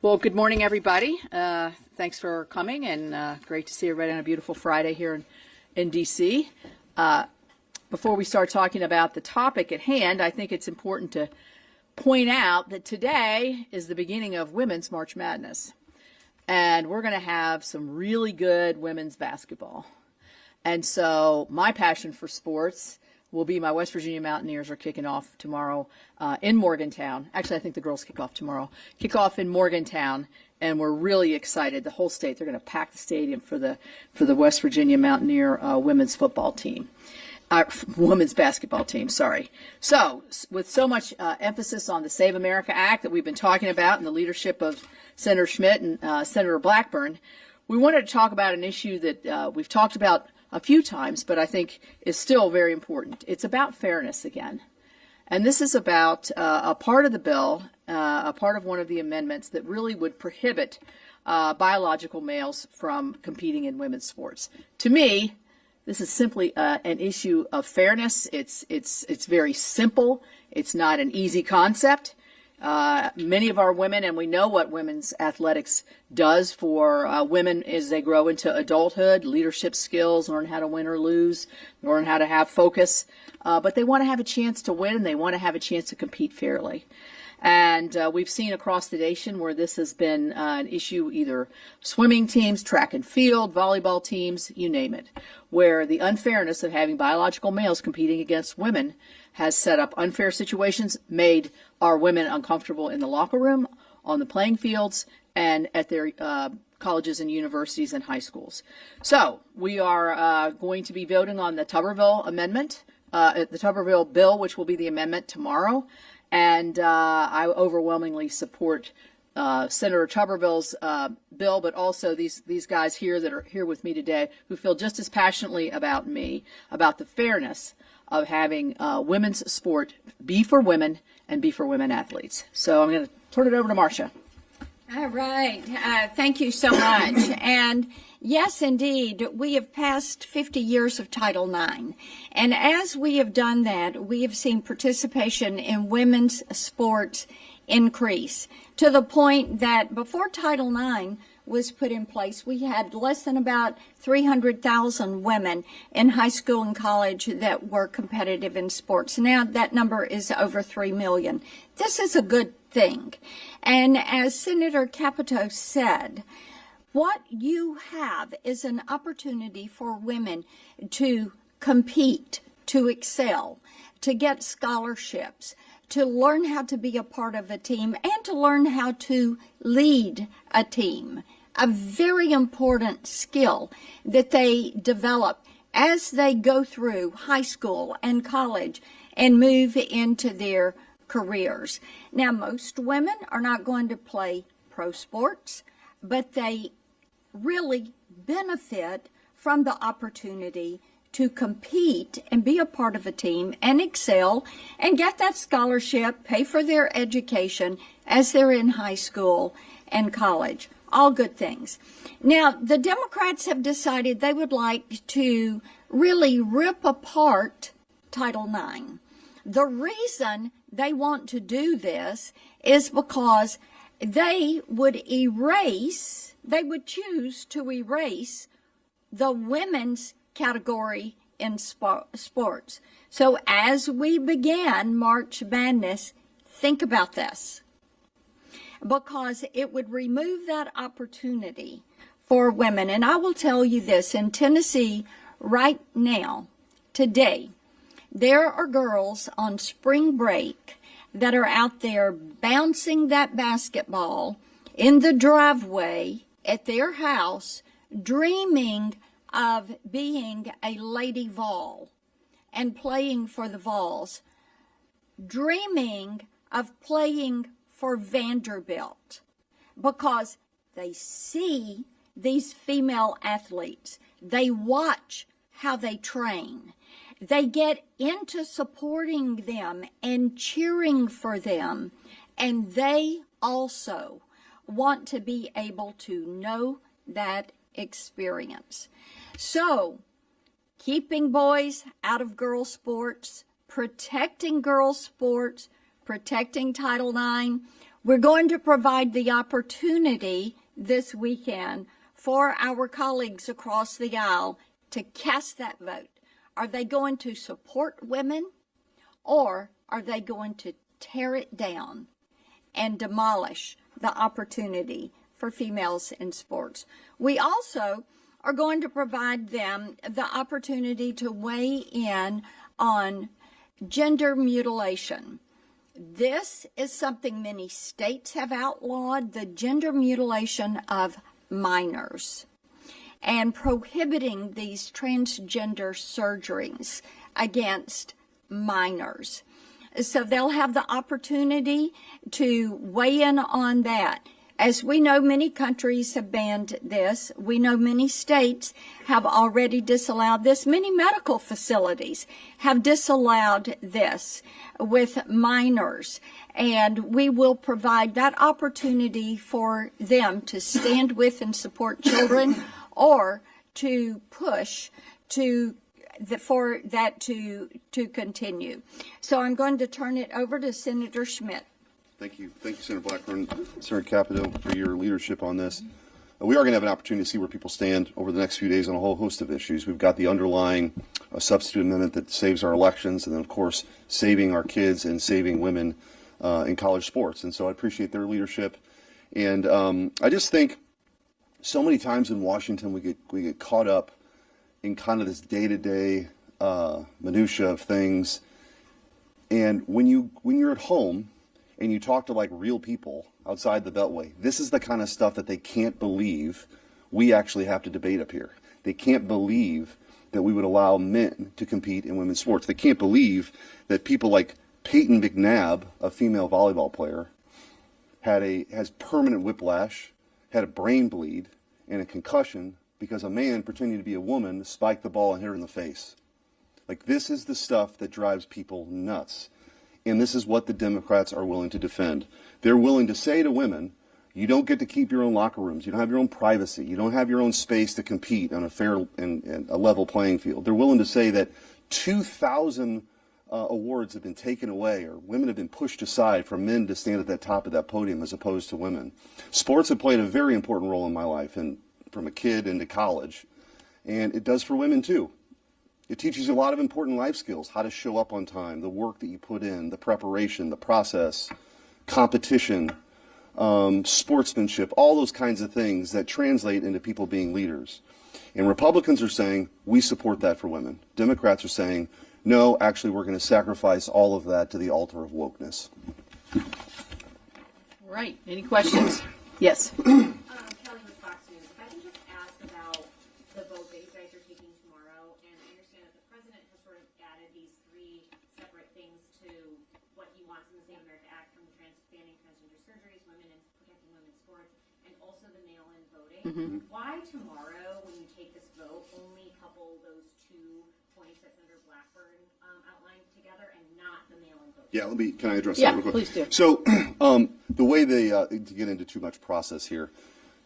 Well, good morning, everybody. Thanks for coming, and great to see everybody on a beautiful Friday here in D.C. Before we start talking about the topic at hand, I think it's important to point out that today is the beginning of Women's March Madness, and we're going to have some really good women's basketball. And so my passion for sports will be my West Virginia Mountaineers are kicking off tomorrow in Morgantown. Actually, I think the girls kick off tomorrow. Kick off in Morgantown, and we're really excited. The whole state, they're going to pack the stadium for the West Virginia Mountaineer women's football team. Women's basketball team, sorry. So, with so much emphasis on the Save America Act that we've been talking about and the leadership of Senator Schmidt and Senator Blackburn, we wanted to talk about an issue that we've talked about a few times, but I think is still very important. It's about fairness again. And this is about a part of the bill, a part of one of the amendments that really would prohibit biological males from competing in women's sports. To me, this is simply an issue of fairness. It's very simple. It's not an easy concept. Many of our women, and we know what women's athletics does for women as they grow into adulthood, leadership skills, learn how to win or lose, learn how to have focus, but they want to have a chance to win, and they want to have a chance to compete fairly. And we've seen across the nation where this has been an issue, either swimming teams, track and field, volleyball teams, you name it, where the unfairness of having biological males competing against women has set up unfair situations, made our women uncomfortable in the locker room, on the playing fields, and at their colleges and universities and high schools. So we are going to be voting on the Tuberville amendment, the Tuberville bill, which will be the amendment tomorrow. And I overwhelmingly support Senator Tuberville's bill, but also these guys here that are here with me today who feel just as passionately about me, about the fairness of having women's sport be for women and be for women athletes. So I'm going to turn it over to Marcia. All right. Thank you so much. And yes, indeed, we have passed 50 years of Title IX. And as we have done that, we have seen participation in women's sports increase to the point that before Title IX was put in place, we had less than about 300,000 women in high school and college that were competitive in sports. Now that number is over 3 million. This is a good thing. And as Senator Capito said, what you have is an opportunity for women to compete, to excel, to get scholarships, to learn how to be a part of a team, and to learn how to lead a team. A very important skill that they develop as they go through high school and college and move into their careers. Now, most women are not going to play pro sports, but they really benefit from the opportunity to compete and be a part of a team and excel and get that scholarship, pay for their education as they're in high school and college. All good things. Now, the Democrats have decided they would like to really rip apart Title IX. The reason they want to do this is because they would choose to erase the women's category in sports. So as we began March Madness, think about this, because it would remove that opportunity for women. And I will tell you this, in Tennessee right now, today, there are girls on spring break that are out there bouncing that basketball in the driveway at their house, dreaming of being a Lady Vol and playing for the Vols, dreaming of playing for Vanderbilt, because they see these female athletes. They watch how they train. They get into supporting them and cheering for them, and they also want to be able to know that experience. So, keeping boys out of girls' sports, protecting girls' sports, protecting Title IX We're going to provide the opportunity this weekend for our colleagues across the aisle to cast that vote. Are they going to support women, or are they going to tear it down and demolish the opportunity for females in sports? We also are going to provide them the opportunity to weigh in on gender mutilation. This is something many states have outlawed, the gender mutilation of minors, and prohibiting these transgender surgeries against minors. So they'll have the opportunity to weigh in on that. As we know, many countries have banned this. We know many states have already disallowed this. Many medical facilities have disallowed this with minors. And we will provide that opportunity for them to stand with and support children, or to push for that to continue. So I'm going to turn it over to Senator Schmidt. Thank you, Senator Blackburn, Senator Capito, for your leadership on this. We are going to have an opportunity to see where people stand over the next few days on a whole host of issues. We've got the underlying substitute amendment that saves our elections, and then, of course, saving our kids and saving women in college sports. And so I appreciate their leadership. And I just think so many times in Washington we get caught up in kind of this day-to-day minutia of things. And when you're at home and you talk to like real people outside the Beltway, this is the kind of stuff that they can't believe we actually have to debate up here. They can't believe that we would allow men to compete in women's sports. They can't believe that people like Peyton McNabb, a female volleyball player, has permanent whiplash, had a brain bleed, and a concussion because a man pretending to be a woman spiked the ball and hit her in the face. Like, this is the stuff that drives people nuts. And this is what the Democrats are willing to defend. They're willing to say to women, you don't get to keep your own locker rooms. You don't have your own privacy. You don't have your own space to compete on a fair and a level playing field. They're willing to say that 2,000 awards have been taken away, or women have been pushed aside for men to stand at the top of that podium as opposed to women. Sports have played a very important role in my life, and from a kid into college, and it does for women too. It teaches you a lot of important life skills, how to show up on time, the work that you put in, the preparation, the process, competition, sportsmanship, all those kinds of things that translate into people being leaders. And Republicans are saying, we support that for women. Democrats are saying, no, actually, we're going to sacrifice all of that to the altar of wokeness. All right. Any questions? Yes. Kelly with Fox News. If I can just ask about the vote that you guys are taking tomorrow, and I understand that the president has sort of added these three separate things to what he wants in the Save America Act, from banning transgender surgeries, women and protecting women's sports, and also the mail-in voting. Mm-hmm. Why tomorrow, when you take this vote, only couple those 2 points that Senator Blackburn outlined together and not the mail-in voting? Yeah, can I address that real quick? Please do. So the way they, to get into too much process here,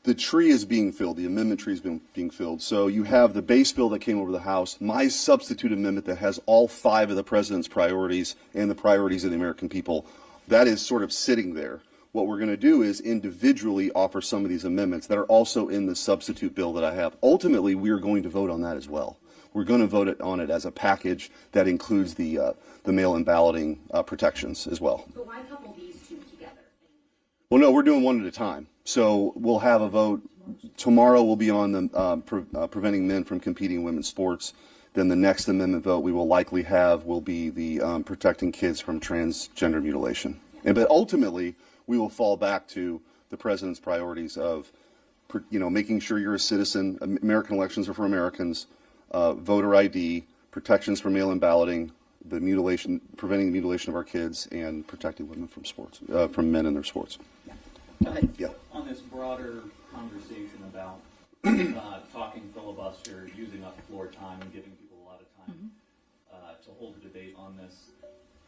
the tree is being filled, the amendment tree is being filled. So you have the base bill that came over the House, my substitute amendment that has all 5 of the president's priorities and the priorities of the American people. That is sort of sitting there. What we're going to do is individually offer some of these amendments that are also in the substitute bill that I have. Ultimately, we are going to vote on that as well. We're going to vote on it as a package that includes the mail-in balloting protections as well. But why couple these two together? Well, no, we're doing one at a time. So we'll have a vote. Tomorrow will be on the preventing men from competing in women's sports. Then the next amendment vote we will likely have will be the protecting kids from transgender mutilation. But ultimately, we will fall back to the president's priorities of, making sure you're a citizen. American elections are for Americans. Voter ID, protections for mail-in balloting, the mutilation, preventing the mutilation of our kids, and protecting women from sports, from men in their sports. Go ahead. Yeah. On this broader conversation about talking filibuster, using up floor time, and giving people a lot of time to hold a debate on this,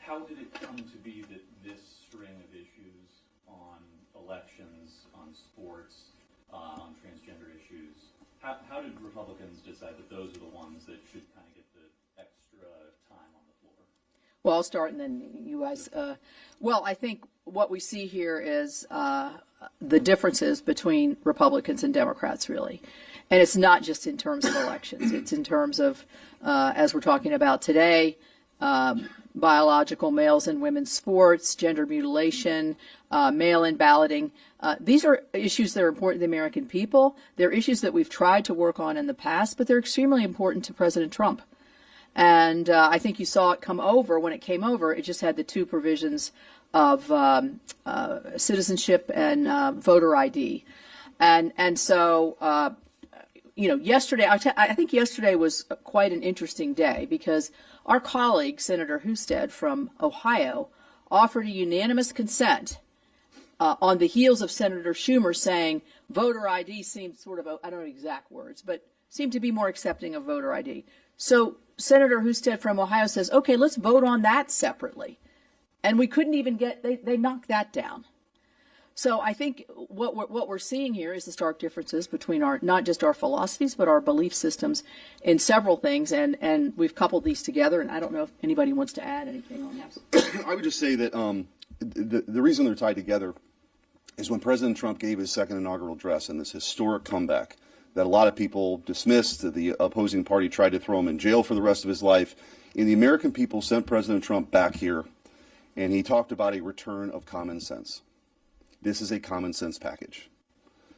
how did it come to be that this string of issues on elections, on sports, on transgender issues, how did Republicans decide that those are the ones that should kind of get the extra time on the floor? Well, I'll start and then you guys. Well, I think what we see here is the differences between Republicans and Democrats, really. And it's not just in terms of elections. It's in terms of, as we're talking about today, biological males and women's sports, gender mutilation, mail-in balloting. These are issues that are important to the American people. They're issues that we've tried to work on in the past, but they're extremely important to President Trump. And I think you saw it come over. When it came over, it just had the two provisions of citizenship and voter ID. And so, yesterday, I think yesterday was quite an interesting day because our colleague, Senator Husted from Ohio, offered a unanimous consent on the heels of Senator Schumer saying voter ID seemed sort of, I don't know exact words, but seemed to be more accepting of voter ID. So Senator Husted from Ohio says, okay, let's vote on that separately. And we couldn't even they knocked that down. So I think what we're seeing here is the stark differences between not just our philosophies, but our belief systems in several things. And we've coupled these together. And I don't know if anybody wants to add anything on that. I would just say that the reason they're tied together is when President Trump gave his second inaugural address and this historic comeback that a lot of people dismissed, that the opposing party tried to throw him in jail for the rest of his life. And the American people sent President Trump back here, and he talked about a return of common sense. This is a common sense package.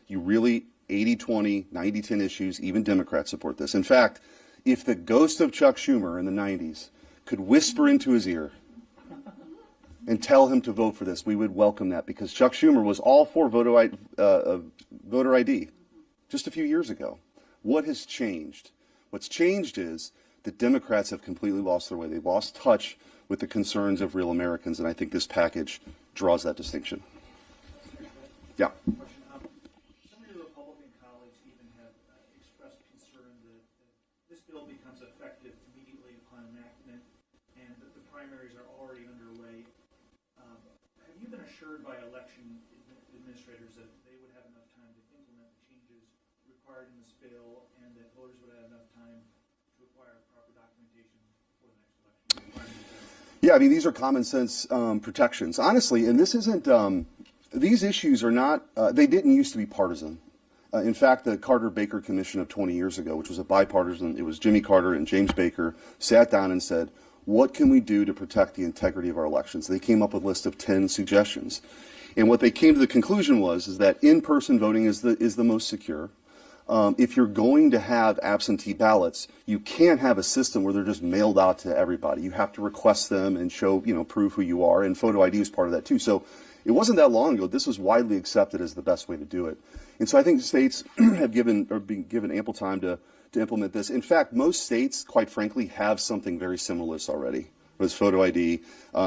You really, 80-20, 90-10 issues, even Democrats support this. In fact, if the ghost of Chuck Schumer in the 90s could whisper into his ear and tell him to vote for this, we would welcome that, because Chuck Schumer was all for voter ID just a few years ago. What has changed? What's changed is that Democrats have completely lost their way. They've lost touch with the concerns of real Americans, and I think this package draws that distinction. Yeah. Some of your Republican colleagues even have expressed concern that this bill becomes effective immediately upon enactment and that the primaries are already underway. Have you been assured by election administrators that they would have enough time to implement the changes required in this bill and that voters would have enough time to acquire proper documentation for the next election? Yeah, I mean, these are common sense protections. Honestly, and this isn't... These issues are not, they didn't used to be partisan. In fact, the Carter-Baker Commission of 20 years ago, which was a bipartisan, it was Jimmy Carter and James Baker, sat down and said, what can we do to protect the integrity of our elections? They came up with a list of 10 suggestions. And what they came to the conclusion is that in-person voting is the most secure. If you're going to have absentee ballots, you can't have a system where they're just mailed out to everybody. You have to request them and show, prove who you are, and photo ID is part of that too. So it wasn't that long ago. This was widely accepted as the best way to do it. And so I think states have been given ample time to implement this. In fact, most states, quite frankly, have something very similar to this already. There's photo ID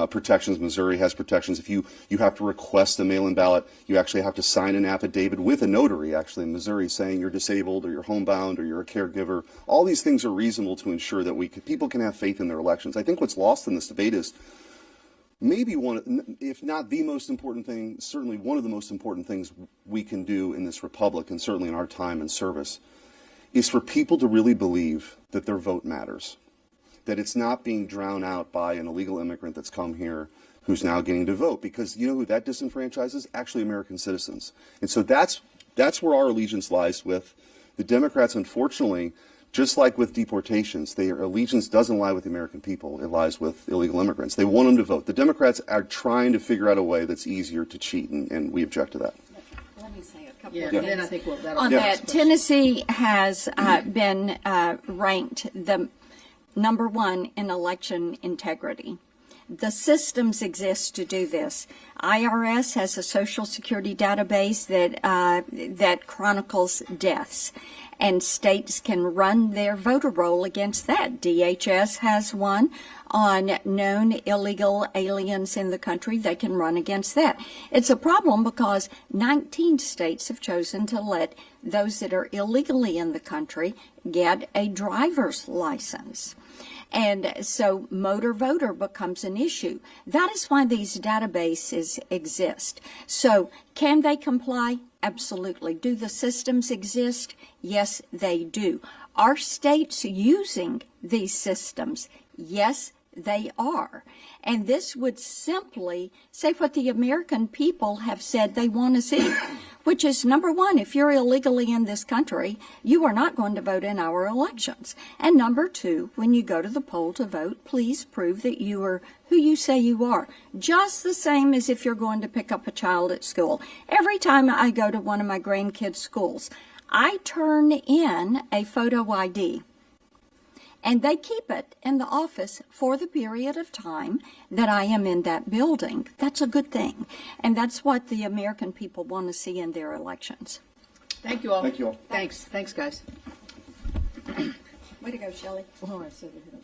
protections. Missouri has protections. If you have to request a mail-in ballot, you actually have to sign an affidavit with a notary, actually, in Missouri, saying you're disabled or you're homebound or you're a caregiver. All these things are reasonable to ensure that people can have faith in their elections. I think what's lost in this debate is maybe one, if not the most important thing, certainly one of the most important things we can do in this republic, and certainly in our time and service, is for people to really believe that their vote matters, that it's not being drowned out by an illegal immigrant that's come here who's now getting to vote, because you know who that disenfranchises? Actually American citizens. And so that's where our allegiance lies with the Democrats. Unfortunately, just like with deportations, their allegiance doesn't lie with the American people. It lies with illegal immigrants. They want them to vote. The Democrats are trying to figure out a way that's easier to cheat, and we object to that. Let me say a couple Yeah, of and things. then I think On that, Tennessee has been ranked the number one in election integrity. The systems exist to do this. IRS has a Social Security database that chronicles deaths, and states can run their voter roll against that. DHS has one on known illegal aliens in the country. They can run against that. It's a problem because 19 states have chosen to let those that are illegally in the country get a driver's license. And so motor voter becomes an issue. That is why these databases exist. So can they comply? Absolutely. Do the systems exist? Yes, they do. Are states using these systems? Yes, they are. And this would simply say what the American people have said they want to see, which is, number one, if you're illegally in this country, you are not going to vote in our elections. And number two, when you go to the poll to vote, please prove that you are who you say you are. Just the same as if you're going to pick up a child at school. Every time I go to one of my grandkids' schools, I turn in a photo ID. And they keep it in the office for the period of time that I am in that building. That's a good thing. And that's what the American people want to see in their elections. Thank you all. Thank you all. Thanks, guys. Way to go, Shelley. Oh, I said it.